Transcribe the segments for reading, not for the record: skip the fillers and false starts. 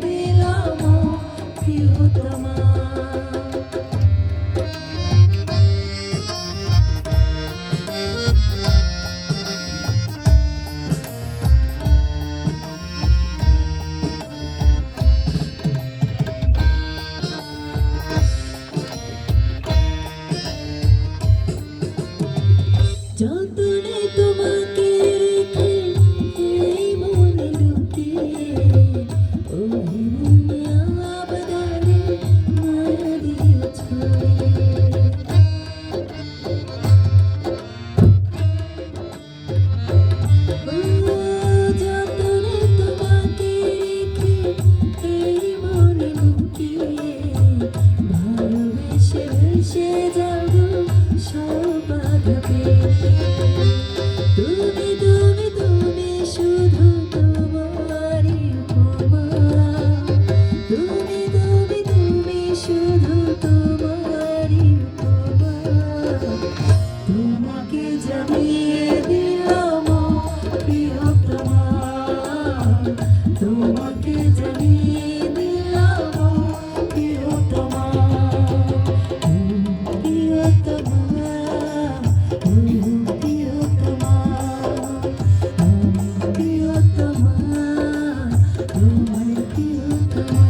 দিলাম প্রিয়তমা। যতনে তোমাকে রেখে এই মনে লুকিয়ে অভিমানে আবদারে মায়া দিয়ে ছড়িয়ে। যতনে তোমাকে রেখে এই মনে লুকিয়ে ভালোবেসে ভেসে যাব সব বাধা পেরিয়ে। তুমি তুমি তুমি শুধু তোমারই উপমা। তুমি তুমি তুমি শুধু তোমারই উপমা। তোমাকে জানিয়ে দিলাম প্রিয়তমা। তোমাকে জানিয়ে দিলাম প্রিয়তমা। প্রিয়তমা প্রিয়তমা প্রিয়তমা তোমার প্রিয়তমা।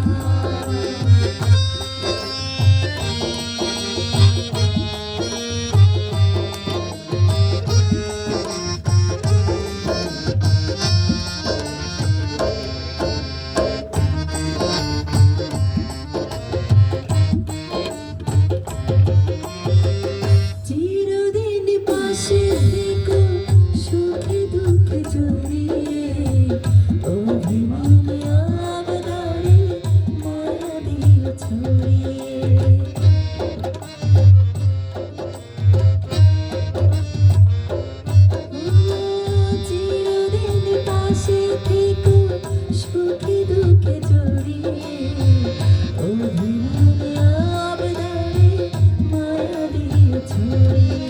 চিরদিন পাশে থেকো সুখে দুঃখে জড়িয়ে অভিমানে আবদারে মায়া দিয়ে ছড়িয়ে। চিরদিন পাশে থেকো সুখে দুঃখে জড়িয়ে অভিমানে আবদারে মায়া দিয়ে ছড়িয়ে।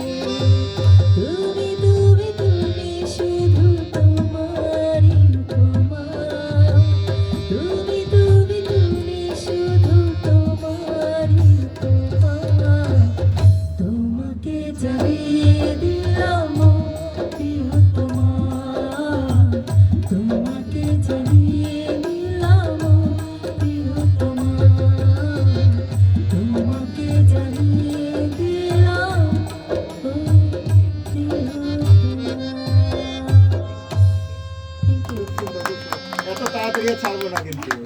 তুমি তুমি তুমি শুধু তোমারই উপমা। তুমি তুমি তুমি শুধু তোমারই উপমা। তোমাকে জানিয়ে দিলাম প্রিয়তমা। তোমাকে জানিয়ে দিলাম প্রিয়তমা। তোমাকে জানিয়ে দিলাম প্রিয়তমা। এত তাড়াতাড়ি ছাড়বো না কিন্তু।